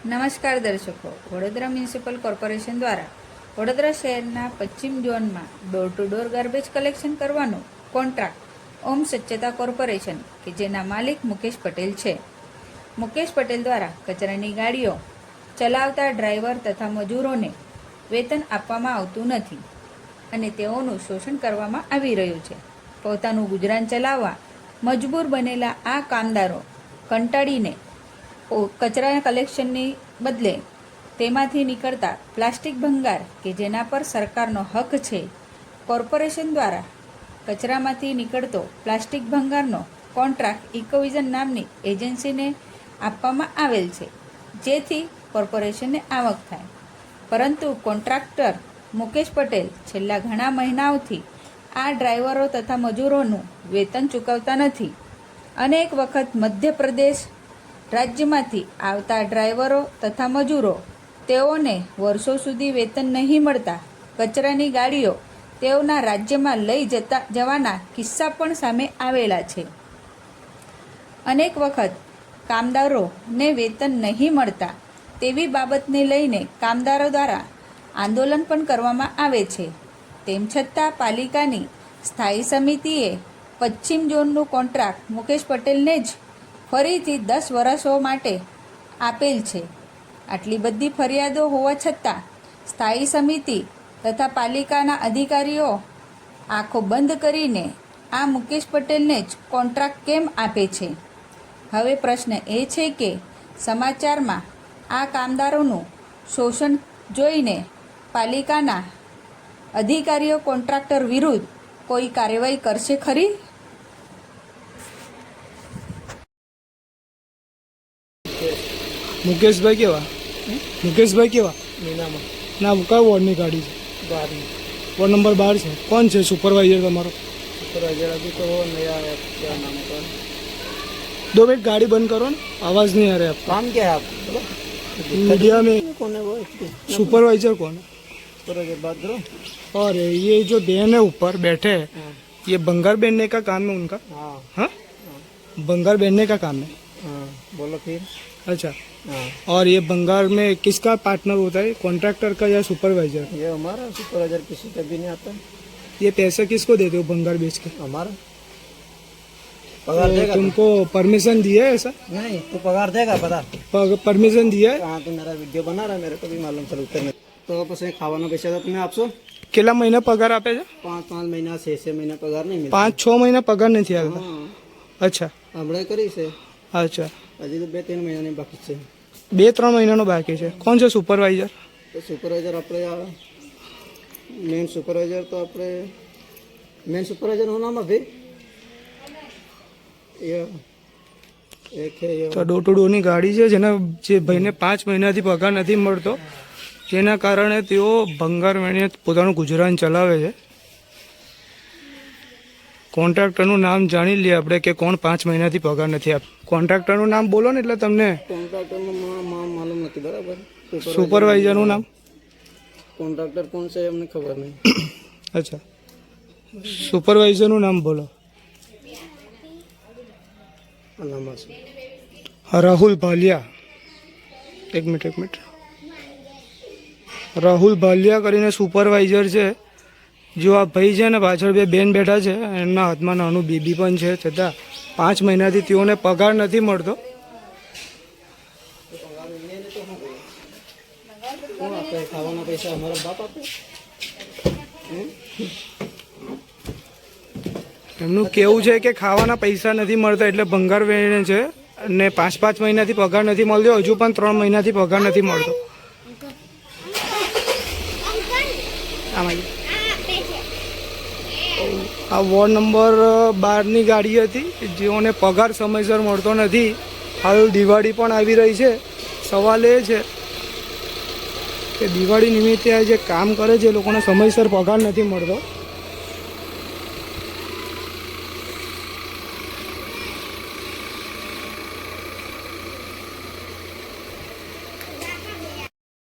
નમસ્કાર દર્શકો, Vadodara municipal corporation દ્વારા વડોદરા શહેરના પશ્ચિમ ઝોનમાં door to door garbage collection કરવાનો કોન્ટ્રાક્ટ ઓમ સ્વચ્છતા કોર્પોરેશન કે જેના માલિક મુકેશ પટેલ છે. મુકેશ પટેલ દ્વારા કચરાની ગાડીઓ ચલાવતા ડ્રાઈવર તથા મજૂરોને વેતન આપવામાં આવતું નથી અને તેઓનું શોષણ કરવામાં આવી રહ્યું છે. પોતાનું ગુજરાન ચલાવવા મજબૂર બનેલા આ કામદારો કંટાળીને કચરા કલેક્શનની બદલે તેમાંથી નીકળતા પ્લાસ્ટિક ભંગાર કે જેના પર સરકારનો હક છે, કોર્પોરેશન દ્વારા કચરામાંથી નીકળતો પ્લાસ્ટિક ભંગારનો કોન્ટ્રાક્ટ ઇકોવિઝન નામની એજન્સીને આપવામાં આવેલ છે, જેથી કોર્પોરેશનને આવક થાય. પરંતુ કોન્ટ્રાક્ટર મુકેશ પટેલ છેલ્લા ઘણા મહિનાઓથી આ ડ્રાઈવરો તથા મજૂરોનું વેતન ચૂકવતા નથી. અનેક વખત મધ્યપ્રદેશ રાજ્યમાંથી આવતા ડ્રાઈવરો તથા મજૂરો તેઓને વર્ષો સુધી વેતન નહીં મળતા કચરાની ગાડીઓ તેઓના રાજ્યમાં લઈ જવાના કિસ્સા પણ સામે આવેલા છે. અનેક વખત કામદારોને વેતન નહીં મળતા તેવી બાબતને લઈને કામદારો દ્વારા આંદોલન પણ કરવામાં આવે છે. તેમ છતાં પાલિકાની સ્થાયી સમિતિએ પશ્ચિમ ઝોનનું કોન્ટ્રાક્ટ મુકેશ પટેલને જ ફરીથી 10 વર્ષો માટે આપેલ છે. આટલી બધી ફરિયાદો હોવા છતાં સ્થાયી સમિતિ તથા પાલિકાના અધિકારીઓ આંખો બંધ કરીને આ મુકેશ પટેલને જ કોન્ટ્રાક્ટ કેમ આપે છે? હવે પ્રશ્ન એ છે કે સમાચારમાં આ કામદારોનું શોષણ જોઈને પાલિકાના અધિકારીઓ કોન્ટ્રાક્ટર વિરુદ્ધ કોઈ કાર્યવાહી કરશે ખરી? मुकेशभाई केवा मुकेशभाई केवा मीनामा ना कया वॉर्डनी गाड़ी है? 12 वॉर्ड नंबर 12 है. कौन है सुपरवाइजर તમારો? सुपरवाइजर अभी तो वो नया है, क्या नाम है? 2 मिनट गाड़ी बंद करो ना, आवाज नहीं आ रहा है आपका. काम क्या है आपको? मीडिया में कौन है वो? सुपरवाइजर कौन है? सुपरवाइजर बात करो. और ये जो बहन है ऊपर बैठे हैं, ये बंगार बेचने का काम है उनका? हाँ हाँ, बंगार बेचने का काम है. हाँ, बोलो फिर. अच्छा, हाँ, और ये बंगार में किसका पार्टनर होता है, कॉन्ट्रैक्टर का या सुपरवाइजर? ये हमारा सुपरवाइजर किसी का भी नहीं आता. ये पैसा किसको देते हो बंगार बेच के? हमारा पगार तो देगा. तुमको परमिशन दिया है ऐसा? नहीं, तू पगार देगा पता. परमिशन दिया है? हाँ, तो मेरा वीडियो बना रहा है, मेरे को भी मालूम चल उत्तर में. तो પછી ખાવાનો પૈસા તો તમે આપશો? કેટલા મહિના પગાર આપે છે? 5 મહિના 6 મહિના પગાર નહીં મળે. 5-6 મહિના પગાર નથી આવતા. હા, અચ્છા હમણાં કરી છે. અચ્છા, હજી તો 2-3 મહિનાની બાકી છે. 2-3 મહિનાનો બાકી છે. કોણ છે સુપરવાઇઝર? તો સુપરવાઇઝર આપણે મેન સુપરવાઇઝર તો આપણે મેન સુપરવાઇઝરનું નામ અભી એક છે તો ડોર ટુ ડોરની ગાડી છે, જેના જે ભાઈને 5 મહિનાથી પગાર નથી મળતો, જેના કારણે તેઓ ભંગાર વેણીને પોતાનું ગુજરાન ચલાવે છે. કોન્ટ્રાક્ટરનું નામ જાણી લઈએ આપણે કે કોણ 5 મહિનાથી પગાર નથી આપતો. કોન્ટ્રાક્ટરનું નામ બોલો ને એટલે તમને. કોન્ટ્રાક્ટરનું નામ માલુમ નથી, બરાબર. સુપરવાઇઝરનું નામ? કોન્ટ્રાક્ટર કોણ છે અમને ખબર નહીં. અચ્છા, સુપરવાઇઝરનું નામ બોલો. નામ છે રાહુલ ભાલિયા. એક મિનિટ. રાહુલ ભાલિયા કરીને સુપરવાઇઝર છે. જો આ ભાઈ છે ને, પાછળ 2 બેન બેઠા છે, એમના હાથમાં નાનું બેબી પણ છે, છતાં 5 મહિનાથી તેઓને પગાર નથી મળતો. કોણ આપે ખાવાના પૈસા? અમારા બાપ આપે. એમનું કેવું છે કે ખાવાના પૈસા નથી મળતા એટલે ભંગાર વેણે છે, અને 5-5 મહિનાથી પગાર નથી મળતો. હજુ પણ 3 મહિનાથી પગાર નથી મળતો. આ વોર્ડ નંબર 12ની ગાડી હતી, જેઓને પગાર સમયસર મળતો નથી. હાલ દિવાળી પણ આવી રહી છે. સવાલ એ છે કે દિવાળી નિમિત્તે આ જે કામ કરે છે એ લોકોને સમયસર પગાર નથી મળતો.